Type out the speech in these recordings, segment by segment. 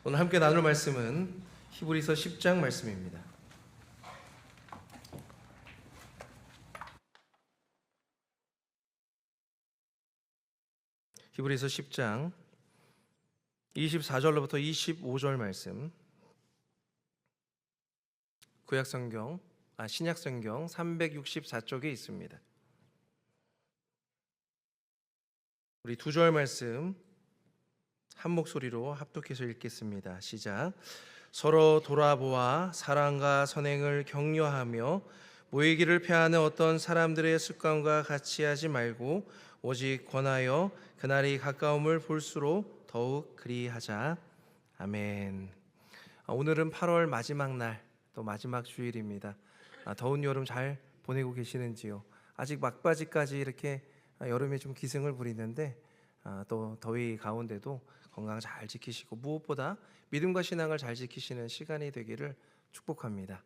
오늘 함께 나눌 말씀은 히브리서 10장 말씀입니다. 히브리서 10장 24절로부터 25절 말씀, 신약성경 364쪽에 있습니다. 우리 두 절 말씀 한 목소리로 합독해서 읽겠습니다. 시작. 서로 돌아보아 사랑과 선행을 격려하며 모이기를 패하는 어떤 사람들의 습관과 같이 하지 말고 오직 권하여 그날이 가까움을 볼수록 더욱 그리하자. 아멘. 오늘은 8월 마지막 날, 또 마지막 주일입니다. 더운 여름 잘 보내고 계시는지요? 아직 막바지까지 이렇게 여름에 좀 기승을 부리는데 또 더위 가운데도 건강 잘 지키시고 무엇보다 믿음과 신앙을 잘 지키시는 시간이 되기를 축복합니다.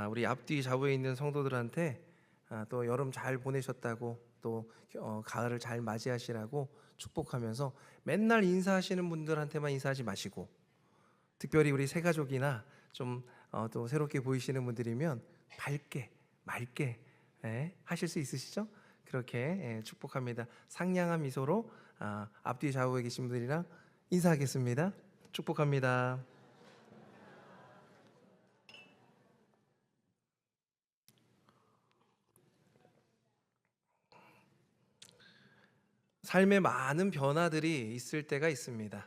우리 앞뒤 좌우에 있는 성도들한테 또 여름 잘 보내셨다고 또 가을을 잘 맞이하시라고 축복하면서 맨날 인사하시는 분들한테만 인사하지 마시고, 특별히 우리 새 가족이나 좀 또 새롭게 보이시는 분들이면 밝게 맑게 하실 수 있으시죠? 그렇게 축복합니다. 상냥한 미소로 앞뒤 좌우에 계신 분들이랑 인사하겠습니다. 축복합니다. 삶에 많은 변화들이 있을 때가 있습니다.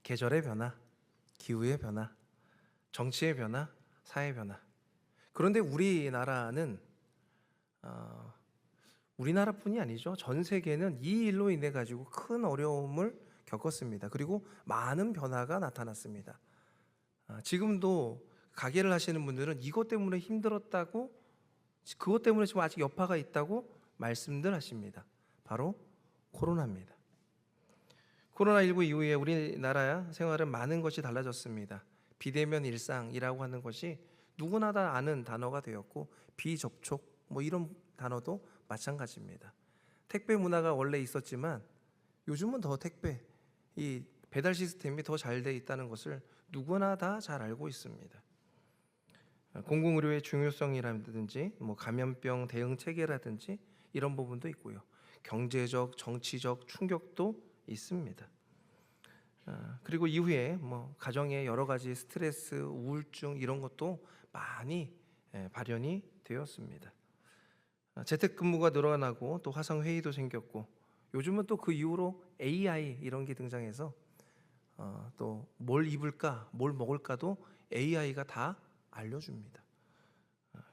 계절의 변화, 기후의 변화, 정치의 변화, 사회 변화. 그런데 우리나라는 우리나라뿐이 아니죠. 전 세계는 이 일로 인해 가지고 큰 어려움을 겪었습니다. 그리고 많은 변화가 나타났습니다. 지금도 가게를 하시는 분들은 이것 때문에 힘들었다고, 그것 때문에 지금 아직 여파가 있다고 말씀들 하십니다. 바로 코로나입니다. 코로나19 이후에 우리나라 생활은 많은 것이 달라졌습니다. 비대면 일상이라고 하는 것이 누구나 다 아는 단어가 되었고, 비접촉 이런 단어도 마찬가지입니다. 택배 문화가 원래 있었지만 요즘은 더 이 배달 시스템이 더 잘 돼 있다는 것을 누구나 다 잘 알고 있습니다. 공공의료의 중요성이라든지 감염병 대응 체계라든지 이런 부분도 있고요. 경제적, 정치적 충격도 있습니다. 그리고 이후에 가정의 여러 가지 스트레스, 우울증 이런 것도 많이 발현이 되었습니다. 재택근무가 늘어나고 또 화상회의도 생겼고, 요즘은 또 그 이후로 AI 이런 게 등장해서 또 뭘 입을까, 뭘 먹을까도 AI가 다 알려줍니다.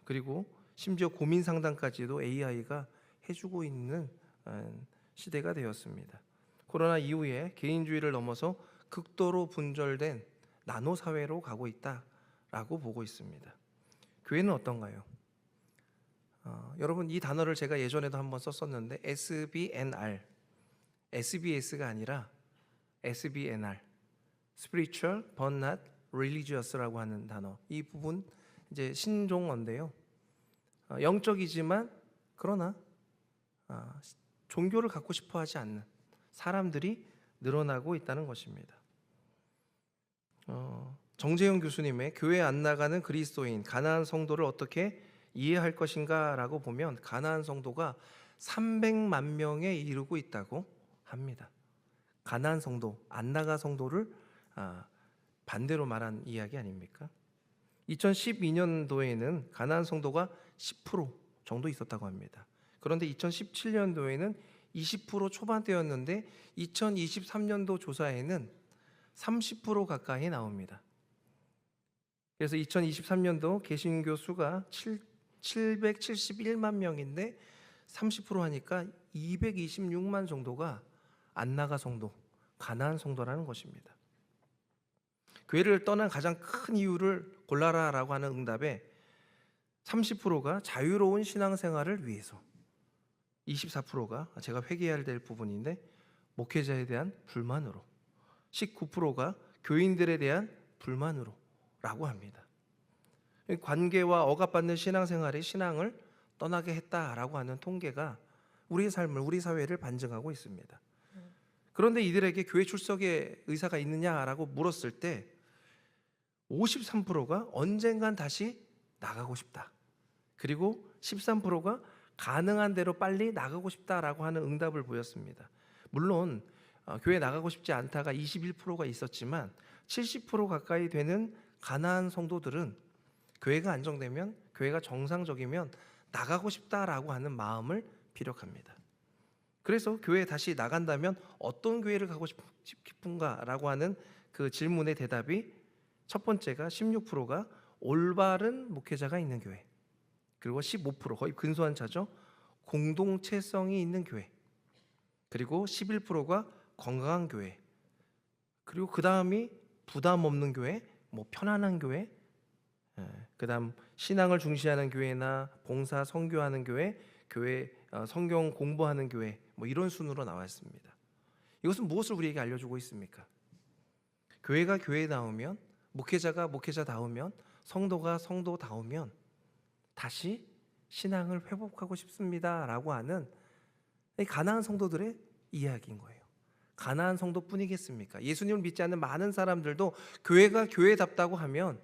그리고 심지어 고민 상담까지도 AI가 해주고 있는 시대가 되었습니다. 코로나 이후에 개인주의를 넘어서 극도로 분절된 나노 사회로 가고 있다라고 보고 있습니다. 교회는 어떤가요? 여러분, 이 단어를 제가 예전에도 한번 썼었는데 SBNR, SBS가 아니라 SBNR, Spiritual but not Religious라고 하는 단어, 이 부분 이제 신종어인데요. 영적이지만 그러나 종교를 갖고 싶어 하지 않는 사람들이 늘어나고 있다는 것입니다. 정재영 교수님의 교회 안 나가는 그리스도인, 가나안 성도를 어떻게 이해할 것인가 라고 보면 가나안 성도가 300만 명에 이르고 있다고 합니다. 가나안 성도, 안 나가 성도를 반대로 말한 이야기 아닙니까? 2012년도에는 가나안 성도가 10% 정도 있었다고 합니다. 그런데 2017년도에는 20% 초반대였는데 2023년도 조사에는 30% 가까이 나옵니다. 그래서 2023년도 개신교 수가 771만 명인데 30% 하니까 226만 정도가 안 나가 성도, 가나안 성도라는 것입니다. 교회를 떠난 가장 큰 이유를 골라라라고 하는 응답에 30%가 자유로운 신앙생활을 위해서, 24%가 제가 회개해야 될 부분인데 목회자에 대한 불만으로, 19%가 교인들에 대한 불만으로 라고 합니다. 관계와 억압받는 신앙생활이 신앙을 떠나게 했다라고 하는 통계가 우리의 삶을, 우리 사회를 반증하고 있습니다. 그런데 이들에게 교회 출석에 의사가 있느냐라고 물었을 때 53%가 언젠간 다시 나가고 싶다. 그리고 13%가 가능한 대로 빨리 나가고 싶다라고 하는 응답을 보였습니다. 물론 교회 나가고 싶지 않다가 21%가 있었지만 70% 가까이 되는 가나안 성도들은 교회가 안정되면, 교회가 정상적이면 나가고 싶다라고 하는 마음을 피력합니다. 그래서 교회에 다시 나간다면 어떤 교회를 가고 싶은가라고 하는 그 질문의 대답이 첫 번째가 16%가 올바른 목회자가 있는 교회, 그리고 15% 거의 근소한 차죠. 공동체성이 있는 교회, 그리고 11%가 건강한 교회, 그리고 그 다음이 부담 없는 교회, 뭐 편안한 교회, 그 다음 신앙을 중시하는 교회나 봉사 선교하는 교회, 교회 성경 공부하는 교회, 뭐 이런 순으로 나와 있습니다. 이것은 무엇을 우리에게 알려주고 있습니까? 교회가 교회다우면, 목회자가 목회자다우면, 성도가 성도다우면 다시 신앙을 회복하고 싶습니다라고 하는 이 가나안 성도들의 이야기인 거예요. 가나안 성도뿐이겠습니까? 예수님을 믿지 않는 많은 사람들도 교회가 교회답다고 하면,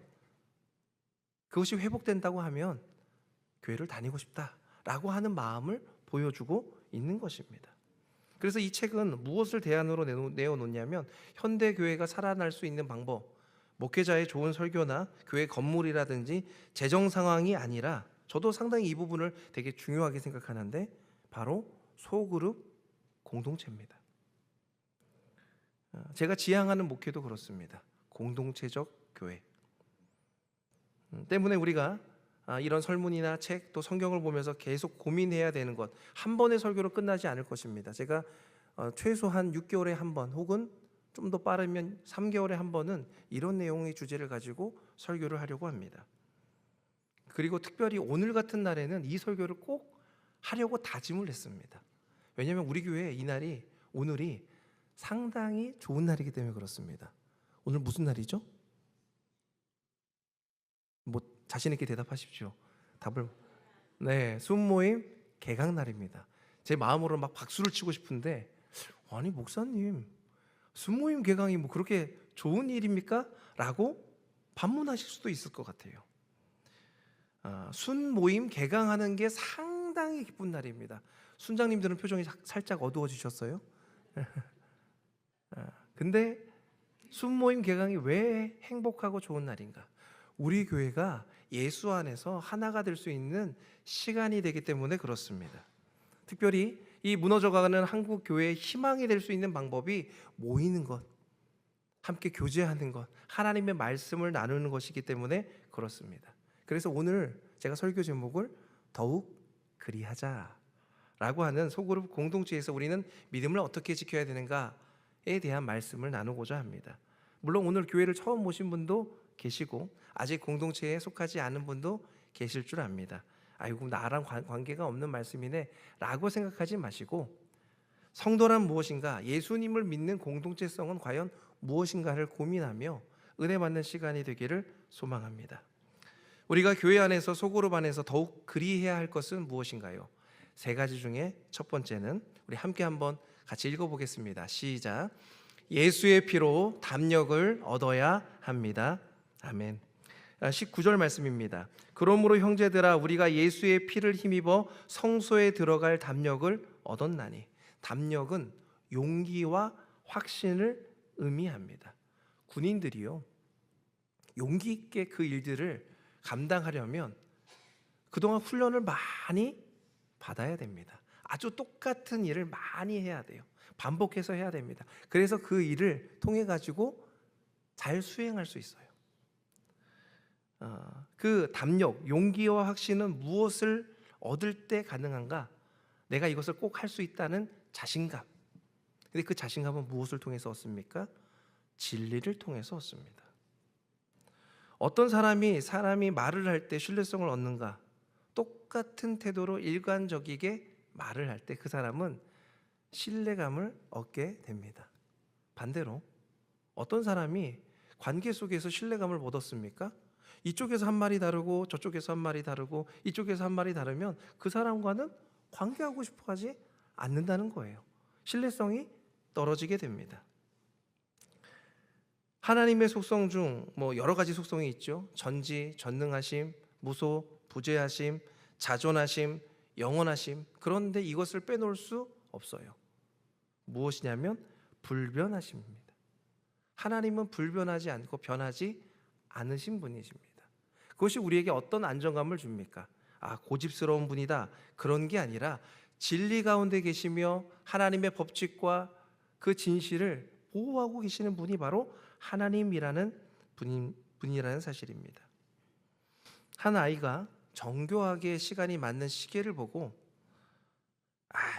그것이 회복된다고 하면 교회를 다니고 싶다라고 하는 마음을 보여주고 있는 것입니다. 그래서 이 책은 무엇을 대안으로 내어놓냐면, 현대 교회가 살아날 수 있는 방법, 목회자의 좋은 설교나 교회 건물이라든지 재정 상황이 아니라, 저도 상당히 이 부분을 되게 중요하게 생각하는데, 바로 소그룹 공동체입니다. 제가 지향하는 목회도 그렇습니다. 공동체적 교회. 때문에 우리가 이런 설문이나 책, 또 성경을 보면서 계속 고민해야 되는 것, 한 번의 설교로 끝나지 않을 것입니다. 제가 최소한 6개월에 한 번, 혹은 좀 더 빠르면 3개월에 한 번은 이런 내용의 주제를 가지고 설교를 하려고 합니다. 그리고 특별히 오늘 같은 날에는 이 설교를 꼭 하려고 다짐을 했습니다. 왜냐하면 우리 교회 이날이, 오늘이 상당히 좋은 날이기 때문에 그렇습니다. 오늘 무슨 날이죠? 뭐 자신 있게 대답하십시오. 답을. 네, 순모임 개강 날입니다. 제 마음으로 막 박수를 치고 싶은데, 아니 목사님, 순모임 개강이 뭐 그렇게 좋은 일입니까? 라고 반문하실 수도 있을 것 같아요. 순모임 개강하는 게 상당히 기쁜 날입니다. 순장님들은 표정이 살짝 어두워지셨어요. 근데 순모임 개강이 왜 행복하고 좋은 날인가? 우리 교회가 예수 안에서 하나가 될 수 있는 시간이 되기 때문에 그렇습니다. 특별히 이 무너져가는 한국 교회의 희망이 될 수 있는 방법이 모이는 것, 함께 교제하는 것, 하나님의 말씀을 나누는 것이기 때문에 그렇습니다. 그래서 오늘 제가 설교 제목을 더욱 그리하자라고 하는 소그룹 공동체에서 우리는 믿음을 어떻게 지켜야 되는가에 대한 말씀을 나누고자 합니다. 물론 오늘 교회를 처음 오신 분도 계시고 아직 공동체에 속하지 않은 분도 계실 줄 압니다. 아이고, 나랑 관계가 없는 말씀이네 라고 생각하지 마시고, 성도란 무엇인가, 예수님을 믿는 공동체성은 과연 무엇인가를 고민하며 은혜 받는 시간이 되기를 소망합니다. 우리가 교회 안에서, 소그룹 안에서 더욱 그리해야 할 것은 무엇인가요? 세 가지 중에 첫 번째는 우리 함께 한번 같이 읽어보겠습니다. 시작. 예수의 피로 담력을 얻어야 합니다. 아멘. 19절 말씀입니다. 그러므로 형제들아, 우리가 예수의 피를 힘입어 성소에 들어갈 담력을 얻었나니. 담력은 용기와 확신을 의미합니다. 군인들이요, 용기 있게 그 일들을 감당하려면 그동안 훈련을 많이 받아야 됩니다. 아주 똑같은 일을 많이 해야 돼요. 반복해서 해야 됩니다. 그래서 그 일을 통해 가지고 잘 수행할 수 있어요. 그 담력, 용기와 확신은 무엇을 얻을 때 가능한가? 내가 이것을 꼭 할 수 있다는 자신감. 근데 그 자신감은 무엇을 통해서 얻습니까? 진리를 통해서 얻습니다. 어떤 사람이 말을 할 때 신뢰성을 얻는가? 똑같은 태도로 일관적이게 말을 할 때 그 사람은 신뢰감을 얻게 됩니다. 반대로 어떤 사람이 관계 속에서 신뢰감을 못 얻습니까? 이쪽에서 한 말이 다르고 저쪽에서 한 말이 다르고 이쪽에서 한 말이 다르면 그 사람과는 관계하고 싶어 하지 않는다는 거예요. 신뢰성이 떨어지게 됩니다. 하나님의 속성 중 여러 가지 속성이 있죠. 전지, 전능하심, 무소, 부재하심, 자존하심, 영원하심. 그런데 이것을 빼놓을 수 없어요. 무엇이냐면 불변하심입니다. 하나님은 불변하지 않고 변하지 않으신 분이십니다. 그것이 우리에게 어떤 안정감을 줍니까? 고집스러운 분이다, 그런 게 아니라 진리 가운데 계시며 하나님의 법칙과 그 진실을 보호하고 계시는 분이 바로 하나님이라는 분이라는 사실입니다. 한 아이가 정교하게 시간이 맞는 시계를 보고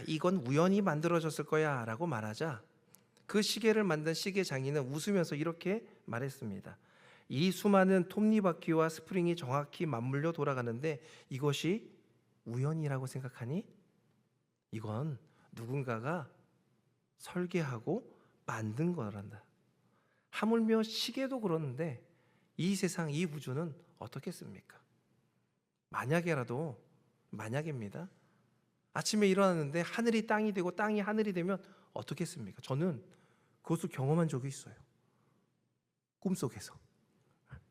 이건 우연히 만들어졌을 거야 라고 말하자, 그 시계를 만든 시계 장인은 웃으면서 이렇게 말했습니다. 이 수많은 톱니바퀴와 스프링이 정확히 맞물려 돌아가는데 이것이 우연이라고 생각하니? 이건 누군가가 설계하고 만든 거란다. 하물며 시계도 그러는데 이 세상, 이 우주는 어떻겠습니까? 만약입니다. 아침에 일어났는데 하늘이 땅이 되고 땅이 하늘이 되면 어떻겠습니까? 저는 그것을 경험한 적이 있어요. 꿈속에서.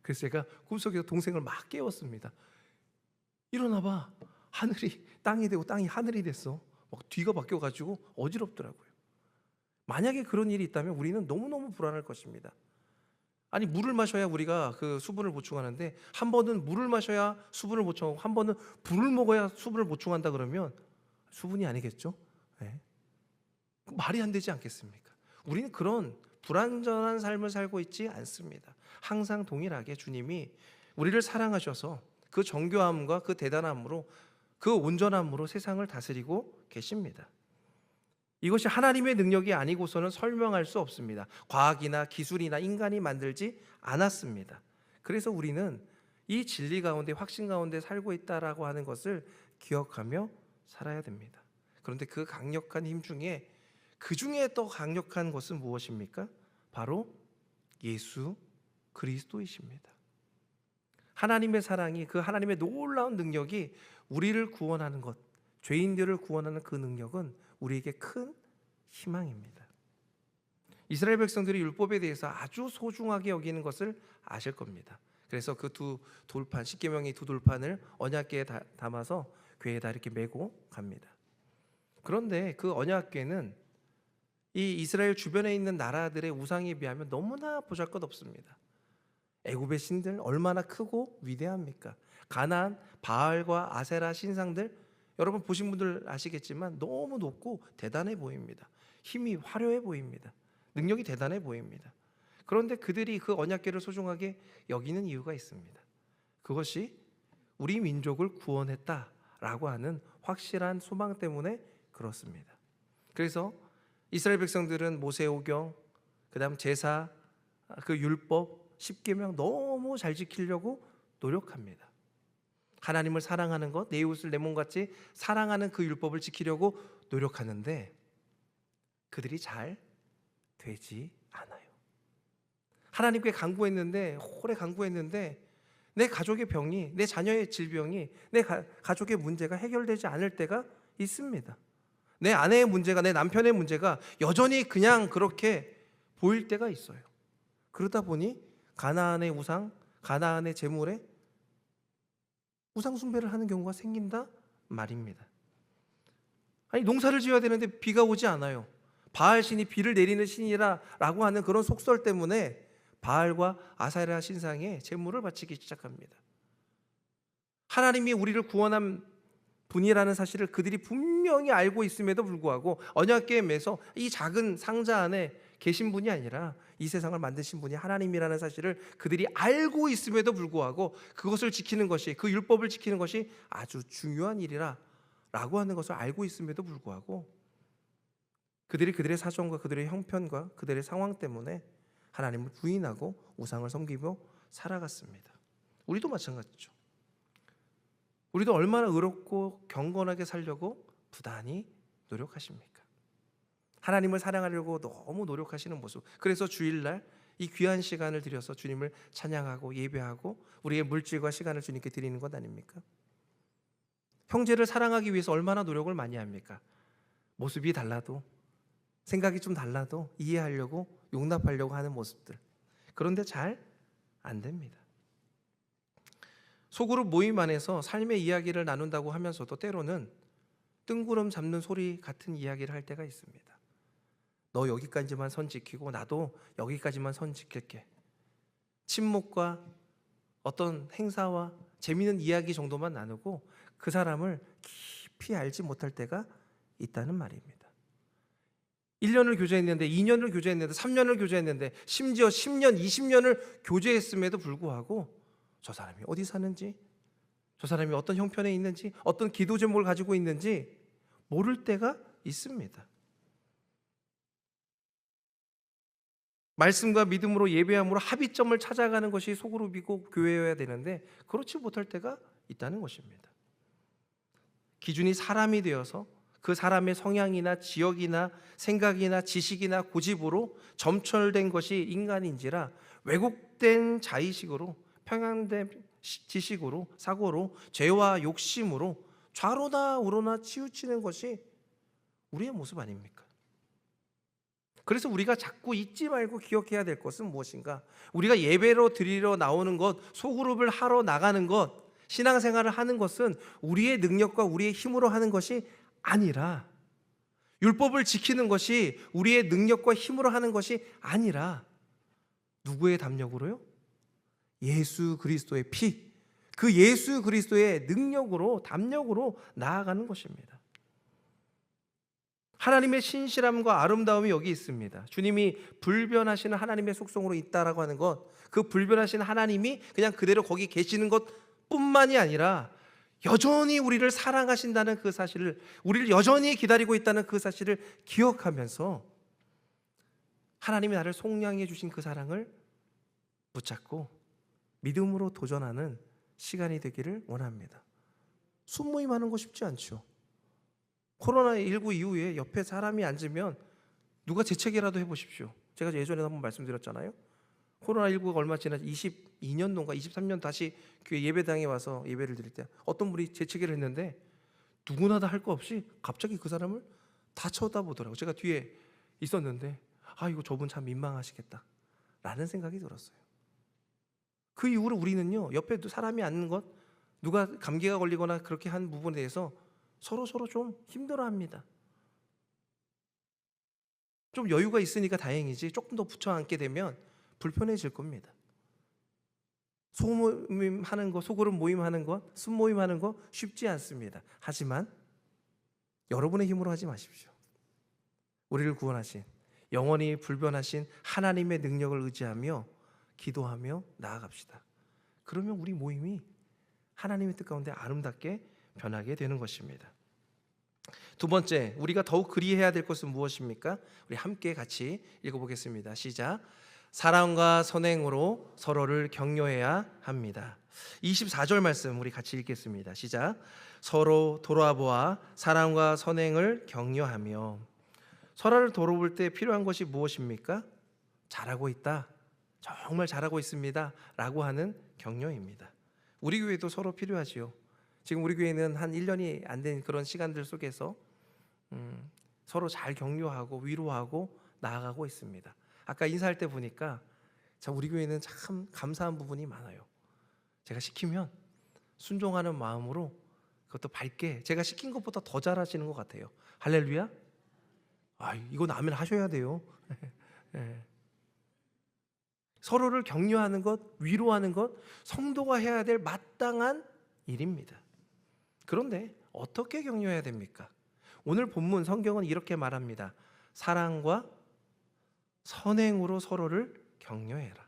그래서 제가 꿈속에서 동생을 막 깨웠습니다. 일어나봐. 하늘이 땅이 되고 땅이 하늘이 됐어. 막 뒤가 바뀌어가지고 어지럽더라고요. 만약에 그런 일이 있다면 우리는 너무너무 불안할 것입니다. 아니, 물을 마셔야 우리가 그 수분을 보충하는데 한 번은 물을 마셔야 수분을 보충하고 한 번은 불을 먹어야 수분을 보충한다 그러면 수분이 아니겠죠? 네. 말이 안 되지 않겠습니까? 우리는 그런 불완전한 삶을 살고 있지 않습니다. 항상 동일하게 주님이 우리를 사랑하셔서 그 정교함과 그 대단함으로, 그 온전함으로 세상을 다스리고 계십니다. 이것이 하나님의 능력이 아니고서는 설명할 수 없습니다. 과학이나 기술이나 인간이 만들지 않았습니다. 그래서 우리는 이 진리 가운데, 확신 가운데 살고 있다라고 하는 것을 기억하며 살아야 됩니다. 그런데 그 강력한 힘 중에, 그 중에 더 강력한 것은 무엇입니까? 바로 예수 그리스도이십니다. 하나님의 사랑이, 그 하나님의 놀라운 능력이 우리를 구원하는 것, 죄인들을 구원하는 그 능력은 우리에게 큰 희망입니다. 이스라엘 백성들이 율법에 대해서 아주 소중하게 여기는 것을 아실 겁니다. 그래서 그 두 돌판, 십계명의 두 돌판을 언약궤에 담아서 궤에다 이렇게 메고 갑니다. 그런데 그 언약궤는 이 이스라엘 주변에 있는 나라들의 우상에 비하면 너무나 보잘것없습니다. 애굽의 신들 얼마나 크고 위대합니까? 가나안 바알과 아세라 신상들, 여러분 보신 분들 아시겠지만 너무 높고 대단해 보입니다. 힘이 화려해 보입니다. 능력이 대단해 보입니다. 그런데 그들이 그 언약궤를 소중하게 여기는 이유가 있습니다. 그것이 우리 민족을 구원했다라고 하는 확실한 소망 때문에 그렇습니다. 그래서 이스라엘 백성들은 모세오경, 그다음 제사, 그 율법, 십계명 너무 잘 지키려고 노력합니다. 하나님을 사랑하는 것, 내 이웃을 내 몸같이 사랑하는 그 율법을 지키려고 노력하는데 그들이 잘 되지 않아요. 하나님께 간구했는데, 오래 간구했는데 내 가족의 병이, 내 자녀의 질병이, 내 가족의 문제가 해결되지 않을 때가 있습니다. 내 아내의 문제가, 내 남편의 문제가 여전히 그냥 그렇게 보일 때가 있어요. 그러다 보니 가나안의 우상, 가나안의 제물에 우상 숭배를 하는 경우가 생긴다 말입니다. 아니, 농사를 지어야 되는데 비가 오지 않아요. 바알 신이 비를 내리는 신이라고 하는 그런 속설 때문에 바알과 아세라 신상에 제물을 바치기 시작합니다. 하나님이 우리를 구원한 분이라는 사실을 그들이 분명히 알고 있음에도 불구하고 언약궤에 매서 이 작은 상자 안에 계신 분이 아니라 이 세상을 만드신 분이 하나님이라는 사실을 그들이 알고 있음에도 불구하고 그것을 지키는 것이, 그 율법을 지키는 것이 아주 중요한 일이라고 하는 것을 알고 있음에도 불구하고 그들이 그들의 사정과 그들의 형편과 그들의 상황 때문에 하나님을 부인하고 우상을 섬기며 살아갔습니다. 우리도 마찬가지죠. 우리도 얼마나 의롭고 경건하게 살려고 부단히 노력하십니까? 하나님을 사랑하려고 너무 노력하시는 모습. 그래서 주일날 이 귀한 시간을 들여서 주님을 찬양하고 예배하고 우리의 물질과 시간을 주님께 드리는 것 아닙니까? 형제를 사랑하기 위해서 얼마나 노력을 많이 합니까? 모습이 달라도 생각이 좀 달라도 이해하려고 용납하려고 하는 모습들. 그런데 잘 안 됩니다. 소그룹 모임 안에서 삶의 이야기를 나눈다고 하면서도 때로는 뜬구름 잡는 소리 같은 이야기를 할 때가 있습니다. 너 여기까지만 선 지키고 나도 여기까지만 선 지킬게. 친목과 어떤 행사와 재미있는 이야기 정도만 나누고 그 사람을 깊이 알지 못할 때가 있다는 말입니다. 1년을 교제했는데 2년을 교제했는데 3년을 교제했는데 심지어 10년, 20년을 교제했음에도 불구하고 저 사람이 어디 사는지, 저 사람이 어떤 형편에 있는지, 어떤 기도 제목을 가지고 있는지 모를 때가 있습니다. 말씀과 믿음으로 예배함으로 합의점을 찾아가는 것이 소그룹이고 교회여야 되는데 그렇지 못할 때가 있다는 것입니다. 기준이 사람이 되어서 그 사람의 성향이나 지역이나 생각이나 지식이나 고집으로 점철된 것이 인간인지라 왜곡된 자의식으로 평양된 지식으로 사고로 죄와 욕심으로 좌로나 우로나 치우치는 것이 우리의 모습 아닙니까? 그래서 우리가 자꾸 잊지 말고 기억해야 될 것은 무엇인가? 우리가 예배로 드리러 나오는 것, 소그룹을 하러 나가는 것, 신앙생활을 하는 것은 우리의 능력과 우리의 힘으로 하는 것이 아니라, 율법을 지키는 것이 우리의 능력과 힘으로 하는 것이 아니라 누구의 담력으로요? 예수 그리스도의 피, 그 예수 그리스도의 능력으로, 담력으로 나아가는 것입니다. 하나님의 신실함과 아름다움이 여기 있습니다. 주님이 불변하시는 하나님의 속성으로 있다라고 하는 것, 그 불변하신 하나님이 그냥 그대로 거기 계시는 것뿐만이 아니라 여전히 우리를 사랑하신다는 그 사실을, 우리를 여전히 기다리고 있다는 그 사실을 기억하면서 하나님이 나를 속량해 주신 그 사랑을 붙잡고 믿음으로 도전하는 시간이 되기를 원합니다. 순모임하는 거 쉽지 않죠. 코로나19 이후에 옆에 사람이 앉으면 누가 재채기라도 해보십시오. 제가 예전에 한번 말씀드렸잖아요. 코로나19가 얼마 지나서 22년도인가 23년 다시 교회 예배당에 와서 예배를 드릴 때 어떤 분이 재채기를 했는데 누구나 다 할 거 없이 갑자기 그 사람을 다 쳐다보더라고요. 제가 뒤에 있었는데 이거 저분 참 민망하시겠다 라는 생각이 들었어요. 그 이후로 우리는요, 옆에 사람이 앉는 것, 누가 감기가 걸리거나 그렇게 한 부분에 대해서 서로 좀 힘들어합니다. 좀 여유가 있으니까 다행이지 조금 더 붙여 앉게 되면 불편해질 겁니다. 소모임 하는 거, 소그룹 모임 하는 것, 순모임 하는 거 쉽지 않습니다. 하지만 여러분의 힘으로 하지 마십시오. 우리를 구원하신, 영원히 불변하신 하나님의 능력을 의지하며 기도하며 나아갑시다. 그러면 우리 모임이 하나님의 뜻 가운데 아름답게 변하게 되는 것입니다. 두 번째, 우리가 더욱 그리해야 될 것은 무엇입니까? 우리 함께 같이 읽어보겠습니다. 시작. 사랑과 선행으로 서로를 격려해야 합니다. 24절 말씀 우리 같이 읽겠습니다. 시작. 서로 돌아보아 사랑과 선행을 격려하며. 서로를 돌아볼 때 필요한 것이 무엇입니까? 잘하고 있다, 정말 잘하고 있습니다 라고 하는 격려입니다. 우리 교회도 서로 필요하지요. 지금 우리 교회는 한 1년이 안 된 그런 시간들 속에서 서로 잘 격려하고 위로하고 나아가고 있습니다. 아까 인사할 때 보니까 우리 교회는 참 감사한 부분이 많아요. 제가 시키면 순종하는 마음으로 그것도 밝게, 제가 시킨 것보다 더 잘하시는 것 같아요. 할렐루야. 이건 아멘 하셔야 돼요. 네. 서로를 격려하는 것, 위로하는 것, 성도가 해야 될 마땅한 일입니다. 그런데 어떻게 격려해야 됩니까? 오늘 본문 성경은 이렇게 말합니다. 사랑과 선행으로 서로를 격려해라.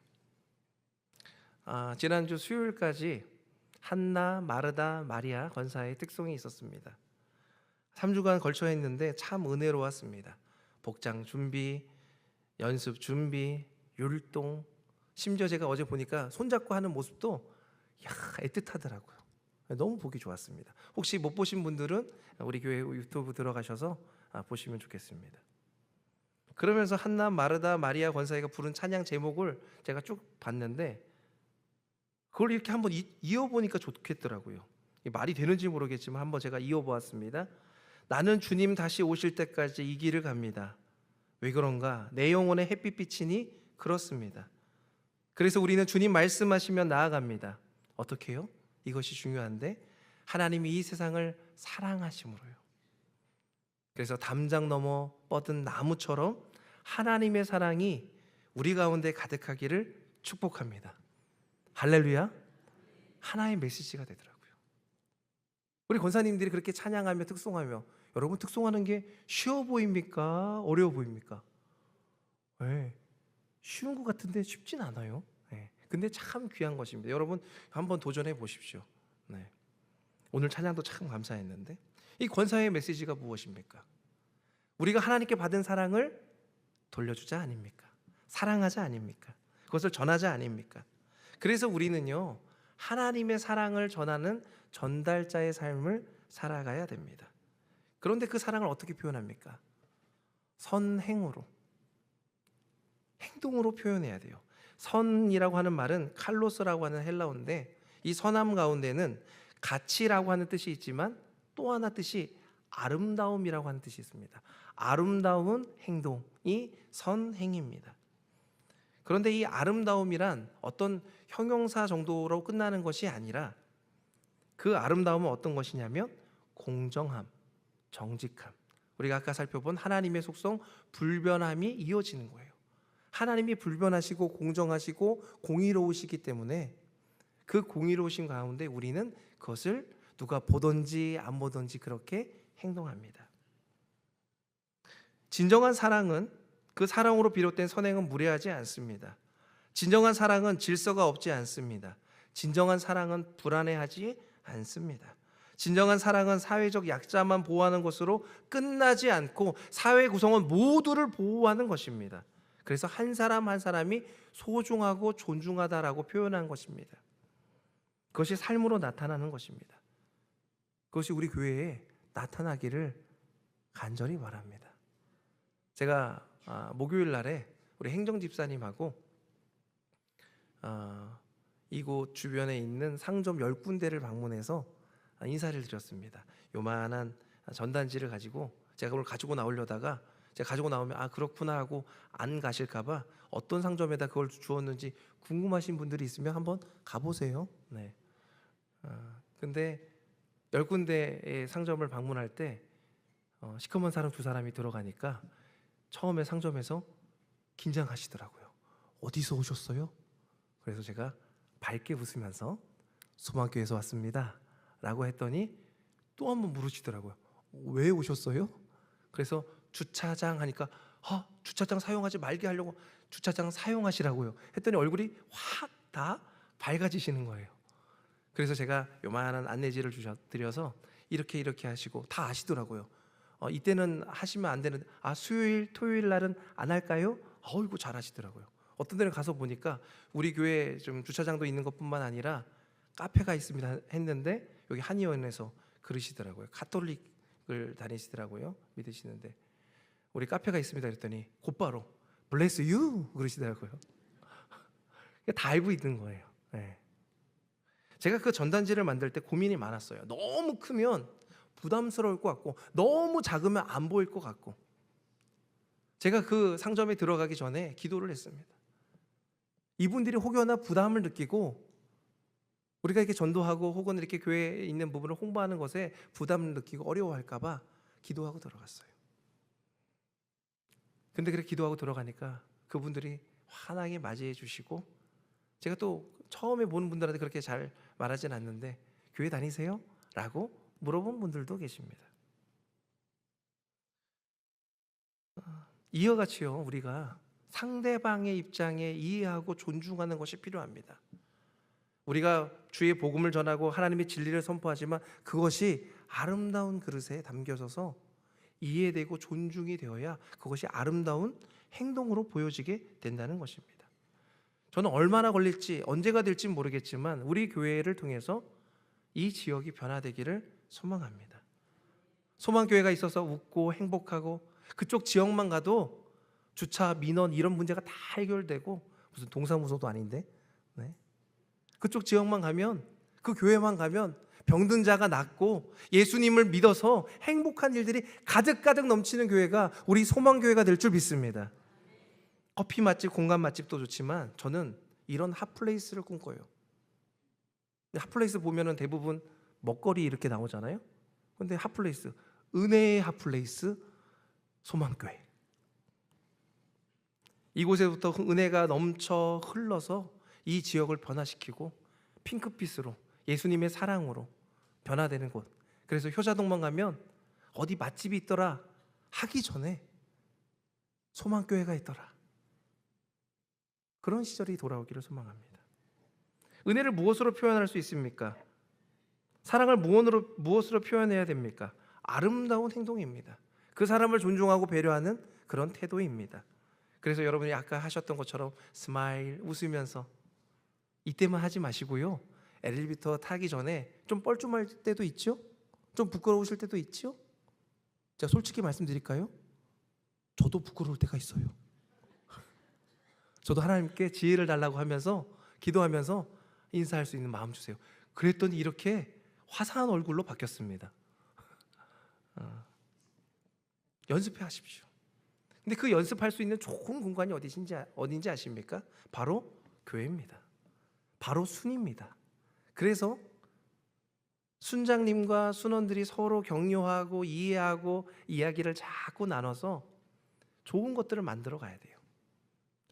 지난주 수요일까지 한나, 마르다, 마리아 권사의 특송이 있었습니다. 3주간 걸쳐 했는데 참 은혜로웠습니다. 복장 준비, 연습 준비, 율동, 심지어 제가 어제 보니까 손잡고 하는 모습도 애틋하더라고요. 너무 보기 좋았습니다. 혹시 못 보신 분들은 우리 교회 유튜브 들어가셔서 보시면 좋겠습니다. 그러면서 한나, 마르다, 마리아 권사회가 부른 찬양 제목을 제가 쭉 봤는데 그걸 이렇게 한번 이어보니까 좋겠더라고요. 말이 되는지 모르겠지만 한번 제가 이어보았습니다. 나는 주님 다시 오실 때까지 이 길을 갑니다. 왜 그런가? 내 영혼의 햇빛비치니 그렇습니다. 그래서 우리는 주님 말씀하시면 나아갑니다. 어떻게 해요? 이것이 중요한데, 하나님이 이 세상을 사랑하심으로요. 그래서 담장 넘어 뻗은 나무처럼 하나님의 사랑이 우리 가운데 가득하기를 축복합니다. 할렐루야. 하나의 메시지가 되더라고요. 우리 권사님들이 그렇게 찬양하며 특송하며, 여러분 특송하는 게 쉬워 보입니까? 어려워 보입니까? 네, 쉬운 것 같은데 쉽진 않아요. 네, 근데 참 귀한 것입니다. 여러분 한번 도전해 보십시오. 네, 오늘 찬양도 참 감사했는데, 이 권사의 메시지가 무엇입니까? 우리가 하나님께 받은 사랑을 돌려주자 아닙니까? 사랑하자 아닙니까? 그것을 전하자 아닙니까? 그래서 우리는요, 하나님의 사랑을 전하는 전달자의 삶을 살아가야 됩니다. 그런데 그 사랑을 어떻게 표현합니까? 선행으로, 행동으로 표현해야 돼요. 선이라고 하는 말은 칼로스라고 하는 헬라어인데, 이 선함 가운데는 가치라고 하는 뜻이 있지만 또 하나 뜻이 아름다움이라고 하는 뜻이 있습니다. 아름다운 행동이 선행입니다. 그런데 이 아름다움이란 어떤 형용사 정도로 끝나는 것이 아니라, 그 아름다움은 어떤 것이냐면 공정함, 정직함, 우리가 아까 살펴본 하나님의 속성 불변함이 이어지는 거예요. 하나님이 불변하시고 공정하시고 공의로우시기 때문에 그 공의로우신 가운데 우리는 그것을 누가 보든지 안 보든지 그렇게 행동합니다. 진정한 사랑은, 그 사랑으로 비롯된 선행은 무례하지 않습니다. 진정한 사랑은 질서가 없지 않습니다. 진정한 사랑은 불안해하지 않습니다. 진정한 사랑은 사회적 약자만 보호하는 것으로 끝나지 않고 사회 구성원 모두를 보호하는 것입니다. 그래서 한 사람 한 사람이 소중하고 존중하다라고 표현한 것입니다. 그것이 삶으로 나타나는 것입니다. 그것이 우리 교회에 나타나기를 간절히 바랍니다. 제가 목요일 날에 우리 행정집사님하고 이곳 주변에 있는 상점 10군데를 방문해서 인사를 드렸습니다. 요만한 전단지를 가지고 제가 그걸 가지고 나오려다가, 제가 가지고 나오면 그렇구나 하고 안 가실까봐 어떤 상점에다 그걸 주었는지 궁금하신 분들이 있으면 한번 가보세요. 네. 근데 10군데의 상점을 방문할 때 시커먼 사람 2사람이 들어가니까 처음에 상점에서 긴장하시더라고요. 어디서 오셨어요? 그래서 제가 밝게 웃으면서 소망교회에서 왔습니다 라고 했더니 또 한 번 물으시더라고요. 왜 오셨어요? 그래서 주차장 하니까 주차장 사용하지 말게 하려고 주차장 사용하시라고요 했더니 얼굴이 확 다 밝아지시는 거예요. 그래서 제가 요만한 안내지를 드려서 이렇게 하시고, 다 아시더라고요. 이때는 하시면 안 되는데, 수요일 토요일 날은 안 할까요? 어이구 잘하시더라고요. 어떤 데는 가서 보니까 우리 교회 좀 주차장도 있는 것뿐만 아니라 카페가 있습니다 했는데, 여기 한의원에서 그러시더라고요. 가톨릭을 다니시더라고요. 믿으시는데 우리 카페가 있습니다 그랬더니 곧바로 bless you 그러시더라고요. 다 알고 있는 거예요. 네. 제가 그 전단지를 만들 때 고민이 많았어요. 너무 크면 부담스러울 것 같고, 너무 작으면 안 보일 것 같고. 제가 그 상점에 들어가기 전에 기도를 했습니다. 이분들이 혹여나 부담을 느끼고, 우리가 이렇게 전도하고 혹은 이렇게 교회에 있는 부분을 홍보하는 것에 부담을 느끼고 어려워할까 봐 기도하고 들어갔어요. 근데 그렇게 기도하고 들어가니까 그분들이 환하게 맞이해 주시고, 제가 또 처음에 보는 분들한테 그렇게 잘 말하진 않는데 교회 다니세요? 라고 물어본 분들도 계십니다. 이와 같이요, 우리가 상대방의 입장에 이해하고 존중하는 것이 필요합니다. 우리가 주의 복음을 전하고 하나님의 진리를 선포하지만 그것이 아름다운 그릇에 담겨져서 이해되고 존중이 되어야 그것이 아름다운 행동으로 보여지게 된다는 것입니다. 저는 얼마나 걸릴지, 언제가 될지 모르겠지만 우리 교회를 통해서 이 지역이 변화되기를 소망합니다. 소망교회가 있어서 웃고 행복하고, 그쪽 지역만 가도 주차, 민원 이런 문제가 다 해결되고, 무슨 동사무소도 아닌데, 네. 그쪽 지역만 가면, 그 교회만 가면 병든 자가 낫고 예수님을 믿어서 행복한 일들이 가득가득 넘치는 교회가 우리 소망교회가 될 줄 믿습니다. 커피 맛집, 공간 맛집도 좋지만 저는 이런 핫플레이스를 꿈꿔요. 핫플레이스 보면은 대부분 먹거리 이렇게 나오잖아요. 근데 핫플레이스, 은혜의 핫플레이스 소망교회. 이곳에부터 은혜가 넘쳐 흘러서 이 지역을 변화시키고 핑크빛으로 예수님의 사랑으로 변화되는 곳. 그래서 효자동만 가면 어디 맛집이 있더라 하기 전에 소망교회가 있더라. 그런 시절이 돌아오기를 소망합니다. 은혜를 무엇으로 표현할 수 있습니까? 사랑을 무엇으로 표현해야 됩니까? 아름다운 행동입니다. 그 사람을 존중하고 배려하는 그런 태도입니다. 그래서 여러분이 아까 하셨던 것처럼 스마일, 웃으면서 이때만 하지 마시고요. 엘리베이터 타기 전에 좀 뻘쭘할 때도 있죠? 좀 부끄러우실 때도 있죠? 제가 솔직히 말씀드릴까요? 저도 부끄러울 때가 있어요. 저도 하나님께 지혜를 달라고 하면서 기도하면서 인사할 수 있는 마음 주세요. 그랬더니 이렇게 화사한 얼굴로 바뀌었습니다. 연습해 하십시오. 근데 그 연습할 수 있는 좋은 공간이 어딘지 아십니까? 바로 교회입니다. 바로 순입니다. 그래서 순장님과 순원들이 서로 격려하고 이해하고 이야기를 자꾸 나눠서 좋은 것들을 만들어 가야 돼요.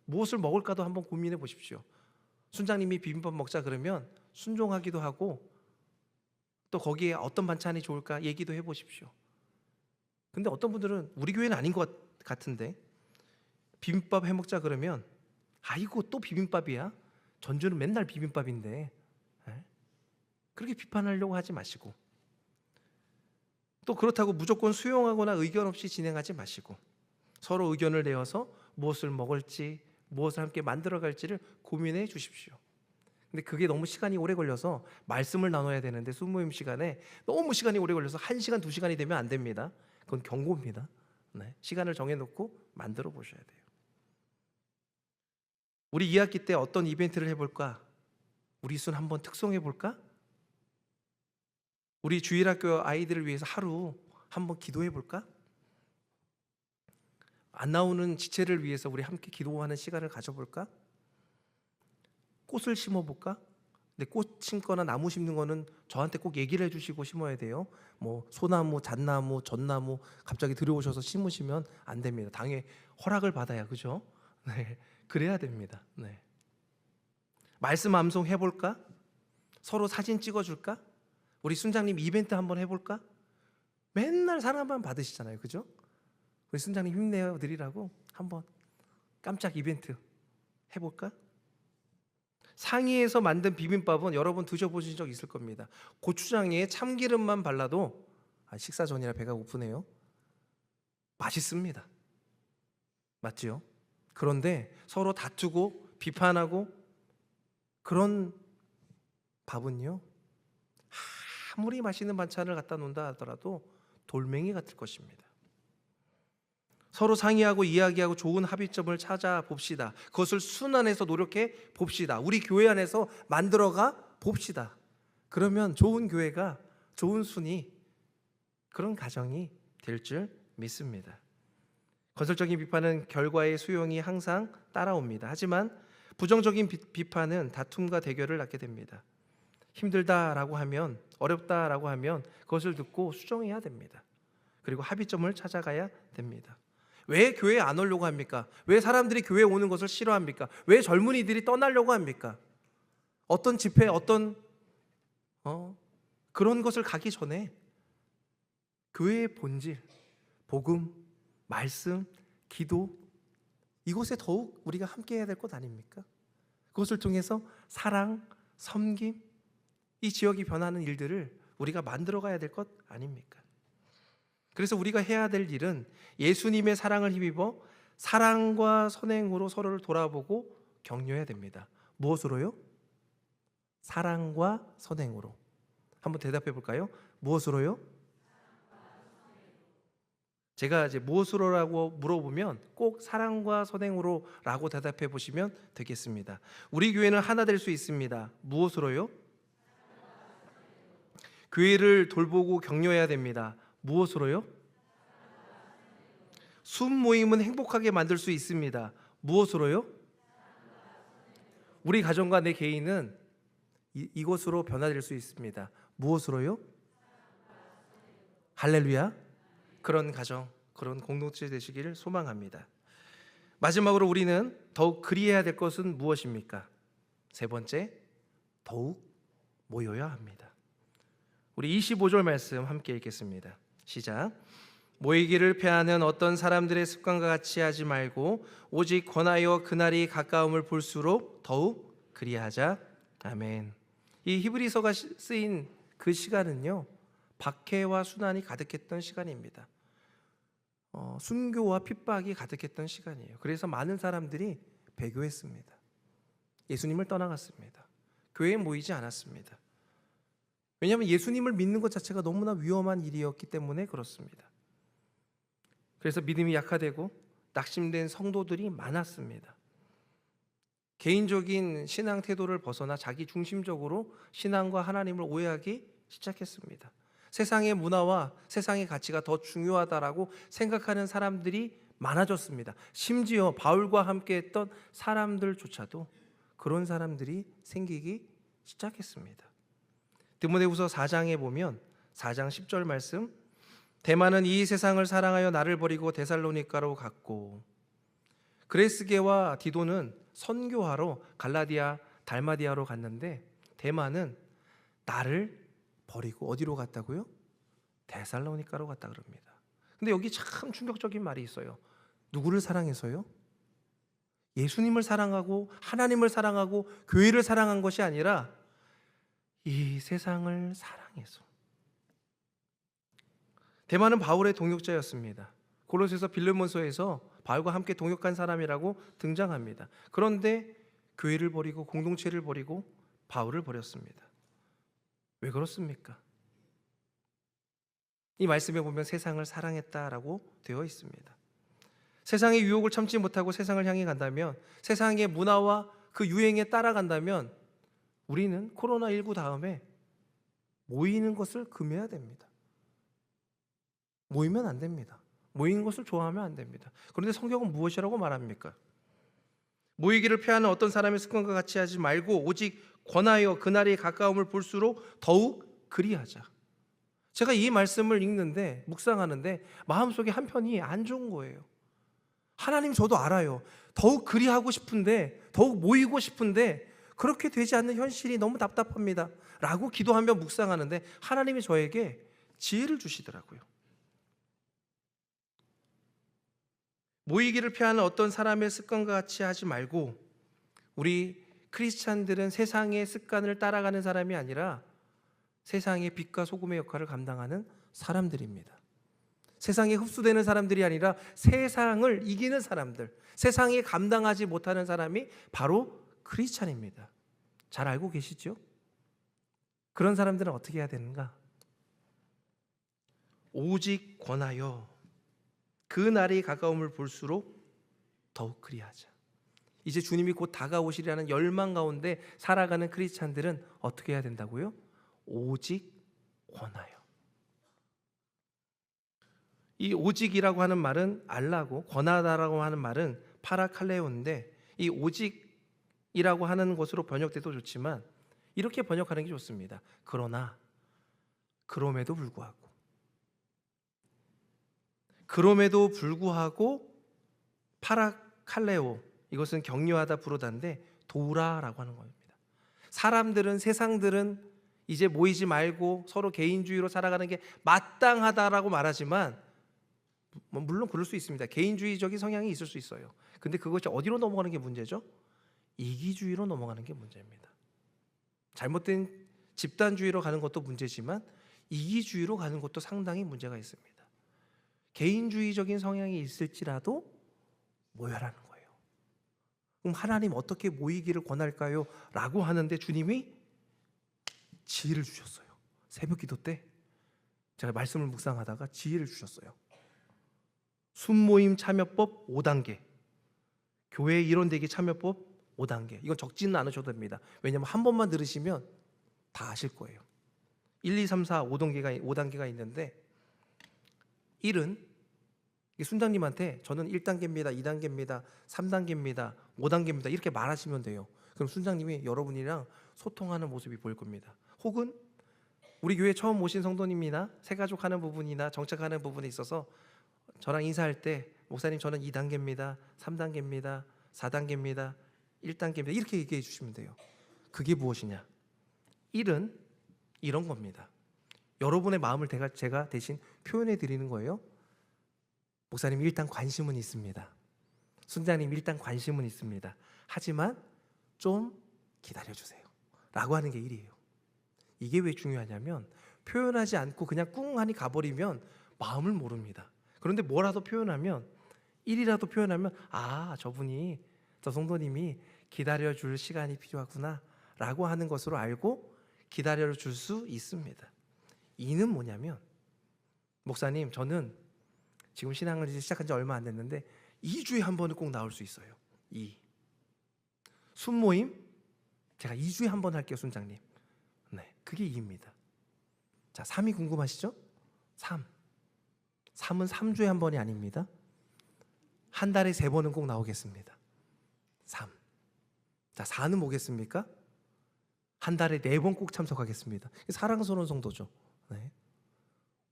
무엇을 먹을까도 한번 고민해 보십시오. 순장님이 비빔밥 먹자 그러면 순종하기도 하고 또 거기에 어떤 반찬이 좋을까 얘기도 해 보십시오. 근데 어떤 분들은 우리 교회는 아닌 것 같은데 비빔밥 해 먹자 그러면 아이고 또 비빔밥이야? 전주는 맨날 비빔밥인데. 그렇게 비판하려고 하지 마시고 또 그렇다고 무조건 수용하거나 의견 없이 진행하지 마시고 서로 의견을 내어서 무엇을 먹을지 무엇을 함께 만들어갈지를 고민해 주십시오. 근데 그게 너무 시간이 오래 걸려서 말씀을 나눠야 되는데 수모임 시간에 너무 시간이 오래 걸려서 1시간, 2시간이 되면 안 됩니다. 그건 경고입니다. 시간을 정해놓고 만들어 보셔야 돼요. 우리 2학기 때 어떤 이벤트를 해볼까? 우리 순 한번 특송해볼까? 우리 주일학교 아이들을 위해서 하루 한번 기도해볼까? 안 나오는 지체를 위해서 우리 함께 기도하는 시간을 가져볼까? 꽃을 심어볼까? 근데 꽃 심거나 나무 심는 거는 저한테 꼭 얘기를 해주시고 심어야 돼요. 뭐 소나무, 잣나무, 전나무 갑자기 들어오셔서 심으시면 안 됩니다. 당에 허락을 받아야, 그죠? 네, 그래야 됩니다. 네. 말씀 암송 해볼까? 서로 사진 찍어줄까? 우리 순장님 이벤트 한번 해볼까? 맨날 사랑만 받으시잖아요, 그죠? 우리 순장님 힘내어 드리라고 한번 깜짝 이벤트 해볼까? 상의에서 만든 비빔밥은 여러분 드셔보신 적 있을 겁니다. 고추장에 참기름만 발라도 식사 전이라 배가 고프네요. 맛있습니다. 맞지요? 그런데 서로 다투고 비판하고 그런 밥은요, 아무리 맛있는 반찬을 갖다 놓는다 하더라도 돌멩이 같을 것입니다. 서로 상의하고 이야기하고 좋은 합의점을 찾아봅시다. 그것을 순 안에서 노력해 봅시다. 우리 교회 안에서 만들어가 봅시다. 그러면 좋은 교회가, 좋은 순이, 그런 가정이 될 줄 믿습니다. 건설적인 비판은 결과의 수용이 항상 따라옵니다. 하지만 부정적인 비판은 다툼과 대결을 낳게 됩니다. 힘들다라고 하면, 어렵다라고 하면 그것을 듣고 수정해야 됩니다. 그리고 합의점을 찾아가야 됩니다. 왜 교회에 안 오려고 합니까? 왜 사람들이 교회에 오는 것을 싫어합니까? 왜 젊은이들이 떠나려고 합니까? 어떤 집회, 어떤 그런 것을 가기 전에 교회의 본질, 복음, 말씀, 기도, 이곳에 더욱 우리가 함께 해야 될 것 아닙니까? 그것을 통해서 사랑, 섬김, 이 지역이 변하는 일들을 우리가 만들어 가야 될 것 아닙니까? 그래서 우리가 해야 될 일은 예수님의 사랑을 힘입어 사랑과 선행으로 서로를 돌아보고 격려해야 됩니다. 무엇으로요? 사랑과 선행으로. 한번 대답해 볼까요? 무엇으로요? 제가 이제 무엇으로라고 물어보면 꼭 사랑과 선행으로라고 대답해 보시면 되겠습니다. 우리 교회는 하나 될 수 있습니다. 무엇으로요? 교회를 돌보고 격려해야 됩니다. 무엇으로요? 숨 모임은 행복하게 만들 수 있습니다. 무엇으로요? 우리 가정과 내 개인은 이것으로 변화될 수 있습니다. 무엇으로요? 할렐루야. 그런 가정, 그런 공동체 되시기를 소망합니다. 마지막으로 우리는 더욱 그리해야 될 것은 무엇입니까? 세 번째, 더욱 모여야 합니다. 우리 25절 말씀 함께 읽겠습니다. 시작. 모이기를 패하는 어떤 사람들의 습관과 같이 하지 말고 오직 권하여 그날이 가까움을 볼수록 더욱 그리하자. 아멘. 이 히브리서가 쓰인 그 시간은요, 박해와 순환이 가득했던 시간입니다. 순교와 핍박이 가득했던 시간이에요. 그래서 많은 사람들이 배교했습니다. 예수님을 떠나갔습니다. 교회에 모이지 않았습니다. 왜냐하면 예수님을 믿는 것 자체가 너무나 위험한 일이었기 때문에 그렇습니다. 그래서 믿음이 약화되고 낙심된 성도들이 많았습니다. 개인적인 신앙 태도를 벗어나 자기 중심적으로 신앙과 하나님을 오해하기 시작했습니다. 세상의 문화와 세상의 가치가 더 중요하다라고 생각하는 사람들이 많아졌습니다. 심지어 바울과 함께 했던 사람들조차도 그런 사람들이 생기기 시작했습니다. 디모데후서 4장에 보면 4장 10절 말씀, 데마는 이 세상을 사랑하여 나를 버리고 데살로니가로 갔고, 그레스게와 디도는 선교하러 갈라디아 달마디아로 갔는데 데마는 나를 버리고 어디로 갔다고요? 데살로니가로 갔다 그럽니다. 근데 여기 참 충격적인 말이 있어요. 누구를 사랑해서요? 예수님을 사랑하고 하나님을 사랑하고 교회를 사랑한 것이 아니라 이 세상을 사랑해서. 데마는 바울의 동역자였습니다. 골로새서 빌레몬서에서 바울과 함께 동역한 사람이라고 등장합니다. 그런데 교회를 버리고 공동체를 버리고 바울을 버렸습니다. 왜 그렇습니까? 이 말씀에 보면 세상을 사랑했다라고 되어 있습니다. 세상의 유혹을 참지 못하고 세상을 향해 간다면, 세상의 문화와 그 유행에 따라간다면 우리는 코로나19 다음에 모이는 것을 금해야 됩니다. 모이면 안 됩니다. 모이는 것을 좋아하면 안 됩니다. 그런데 성경은 무엇이라고 말합니까? 모이기를 피하는 어떤 사람의 습관과 같이 하지 말고 오직 권하여 그날이 가까움을 볼수록 더욱 그리하자. 제가 이 말씀을 읽는데, 묵상하는데 마음속에 한편이 안 좋은 거예요. 하나님, 저도 알아요. 더욱 그리하고 싶은데, 더욱 모이고 싶은데 그렇게 되지 않는 현실이 너무 답답합니다 라고 기도하며 묵상하는데 하나님이 저에게 지혜를 주시더라고요. 모이기를 피하는 어떤 사람의 습관과 같이 하지 말고, 우리 크리스찬들은 세상의 습관을 따라가는 사람이 아니라 세상의 빛과 소금의 역할을 감당하는 사람들입니다. 세상에 흡수되는 사람들이 아니라 세상을 이기는 사람들, 세상에 감당하지 못하는 사람이 바로 크리스찬입니다. 잘 알고 계시죠? 그런 사람들은 어떻게 해야 되는가? 오직 권하여 그 날이 가까움을 볼수록 더욱 그리하자. 이제 주님이 곧 다가오시리라는 열망 가운데 살아가는 크리스찬들은 어떻게 해야 된다고요? 오직 권하여. 이 오직이라고 하는 말은 알라고, 권하다라고 하는 말은 파라칼레오인데, 이 오직이라고 하는 것으로 번역돼도 좋지만 이렇게 번역하는 게 좋습니다. 그러나, 그럼에도 불구하고 파라칼레오, 이것은 격려하다 부르다인데 도우라라고 하는 겁니다. 사람들은, 세상들은 이제 모이지 말고 서로 개인주의로 살아가는 게 마땅하다라고 말하지만, 물론 그럴 수 있습니다. 개인주의적인 성향이 있을 수 있어요. 근데 그것이 어디로 넘어가는 게 문제죠? 이기주의로 넘어가는 게 문제입니다. 잘못된 집단주의로 가는 것도 문제지만 이기주의로 가는 것도 상당히 문제가 있습니다. 개인주의적인 성향이 있을지라도 모여라는 거예요. 그럼 하나님 어떻게 모이기를 권할까요? 라고 하는데 주님이 지혜를 주셨어요. 새벽 기도 때 제가 말씀을 묵상하다가 지혜를 주셨어요. 순모임 참여법 5단계, 교회 일원되기 참여법 5단계. 이건 적지는 않으셔도 됩니다. 왜냐하면 한 번만 들으시면 다 아실 거예요. 1, 2, 3, 4, 5단계가 있는데 1은 순장님한테 저는 1단계입니다, 2단계입니다, 3단계입니다, 5단계입니다 이렇게 말하시면 돼요. 그럼 순장님이 여러분이랑 소통하는 모습이 보일 겁니다. 혹은 우리 교회 처음 오신 성도님이나 새가족 하는 부분이나 정착하는 부분에 있어서 저랑 인사할 때 목사님 저는 2단계입니다, 3단계입니다, 4단계입니다, 1단계입니다 이렇게 얘기해 주시면 돼요. 그게 무엇이냐? 1은 이런 겁니다. 여러분의 마음을 제가 대신 표현해 드리는 거예요. 목사님 일단 관심은 있습니다. 순장님 일단 관심은 있습니다. 하지만 좀 기다려주세요 라고 하는 게 1이에요. 이게 왜 중요하냐면 표현하지 않고 그냥 꿍하니 가버리면 마음을 모릅니다. 그런데 뭐라도 표현하면 1이라도 표현하면 아 저분이 저 성도님이 기다려줄 시간이 필요하구나 라고 하는 것으로 알고 기다려줄 수 있습니다. 2는 뭐냐면 목사님 저는 지금 신앙을 이제 시작한 지 얼마 안 됐는데 2주에 한 번은 꼭 나올 수 있어요. 2. 순모임 제가 2주에 한 번 할게요 순장님. 네, 그게 2입니다. 자, 3이 궁금하시죠? 3. 3은 3주에 한 번이 아닙니다. 한 달에 3번은 꼭 나오겠습니다. 3. 자, 4는 뭐겠습니까? 한 달에 4번 꼭 참석하겠습니다. 사랑스러운 성도죠. 네.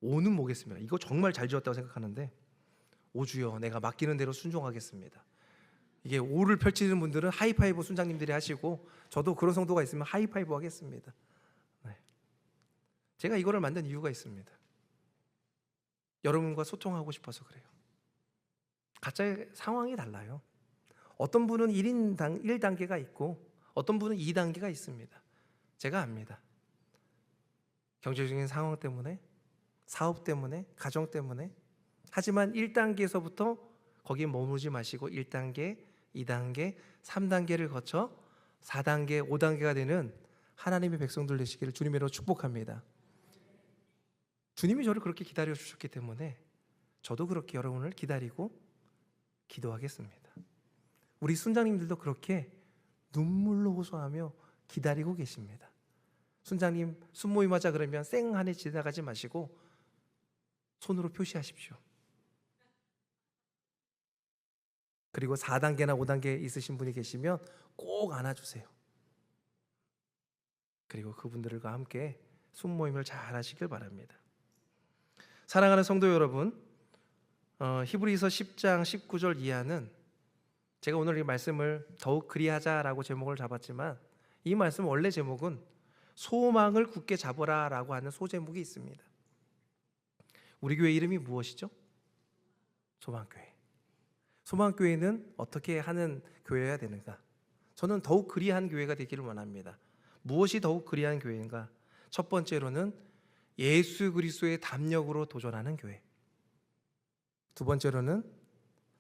5는 뭐겠습니까? 이거 정말 잘 지었다고 생각하는데 5주여 내가 맡기는 대로 순종하겠습니다. 이게 5를 펼치는 분들은 하이파이브 순장님들이 하시고 저도 그런 성도가 있으면 하이파이브 하겠습니다. 네. 제가 이거를 만든 이유가 있습니다. 여러분과 소통하고 싶어서 그래요. 각자의 상황이 달라요. 어떤 분은 1단계가 있고 어떤 분은 2단계가 있습니다. 제가 압니다. 경제적인 상황 때문에, 사업 때문에, 가정 때문에. 하지만 1단계에서부터 거기에 머무르지 마시고 1단계, 2단계, 3단계를 거쳐 4단계, 5단계가 되는 하나님의 백성들 되시기를 주님으로 축복합니다. 주님이 저를 그렇게 기다려 주셨기 때문에 저도 그렇게 여러분을 기다리고 기도하겠습니다. 우리 순장님들도 그렇게 눈물로 호소하며 기다리고 계십니다. 순장님 순모임 하자 그러면 쌩하니 지나가지 마시고 손으로 표시하십시오. 그리고 4단계나 5단계 있으신 분이 계시면 꼭 안아주세요. 그리고 그분들과 함께 순모임을 잘 하시길 바랍니다. 사랑하는 성도 여러분, 히브리서 10장 19절 이하는 제가 오늘 이 말씀을 더욱 그리하자라고 제목을 잡았지만 이 말씀 원래 제목은 소망을 굳게 잡으라 라고 하는 소제목이 있습니다. 우리 교회 이름이 무엇이죠? 소망교회. 소망교회는 어떻게 하는 교회여야 되는가? 저는 더욱 그리한 교회가 되기를 원합니다. 무엇이 더욱 그리한 교회인가? 첫 번째로는 예수 그리스도의 담력으로 도전하는 교회. 두 번째로는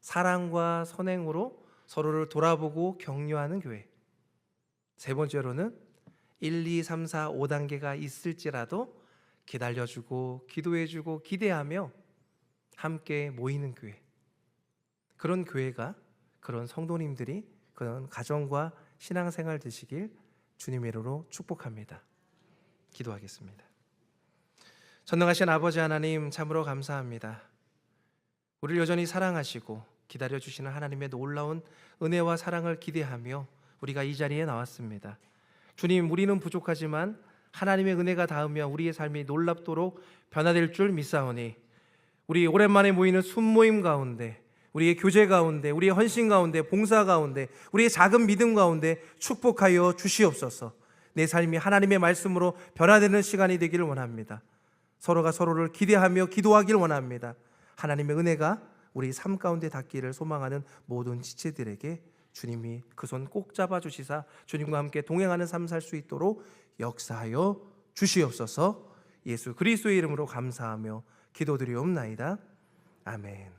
사랑과 선행으로 서로를 돌아보고 격려하는 교회. 세 번째로는 1, 2, 3, 4, 5단계가 있을지라도 기다려주고 기도해주고 기대하며 함께 모이는 교회. 그런 교회가, 그런 성도님들이 그런 가정과 신앙생활 되시길 주님의 이름으로 축복합니다. 기도하겠습니다. 전능하신 아버지 하나님 참으로 감사합니다. 우리를 여전히 사랑하시고 기다려주시는 하나님의 놀라운 은혜와 사랑을 기대하며 우리가 이 자리에 나왔습니다. 주님, 우리는 부족하지만 하나님의 은혜가 닿으며 우리의 삶이 놀랍도록 변화될 줄 믿사오니 우리 오랜만에 모이는 순모임 가운데, 우리의 교제 가운데, 우리의 헌신 가운데, 봉사 가운데, 우리의 작은 믿음 가운데 축복하여 주시옵소서. 내 삶이 하나님의 말씀으로 변화되는 시간이 되기를 원합니다. 서로가 서로를 기대하며 기도하길 원합니다. 하나님의 은혜가 우리 삶 가운데 닿기를 소망하는 모든 지체들에게 주님이 그 손 꼭 잡아주시사 주님과 함께 동행하는 삶 살 수 있도록 역사하여 주시옵소서. 예수 그리스도의 이름으로 감사하며 기도드리옵나이다. 아멘.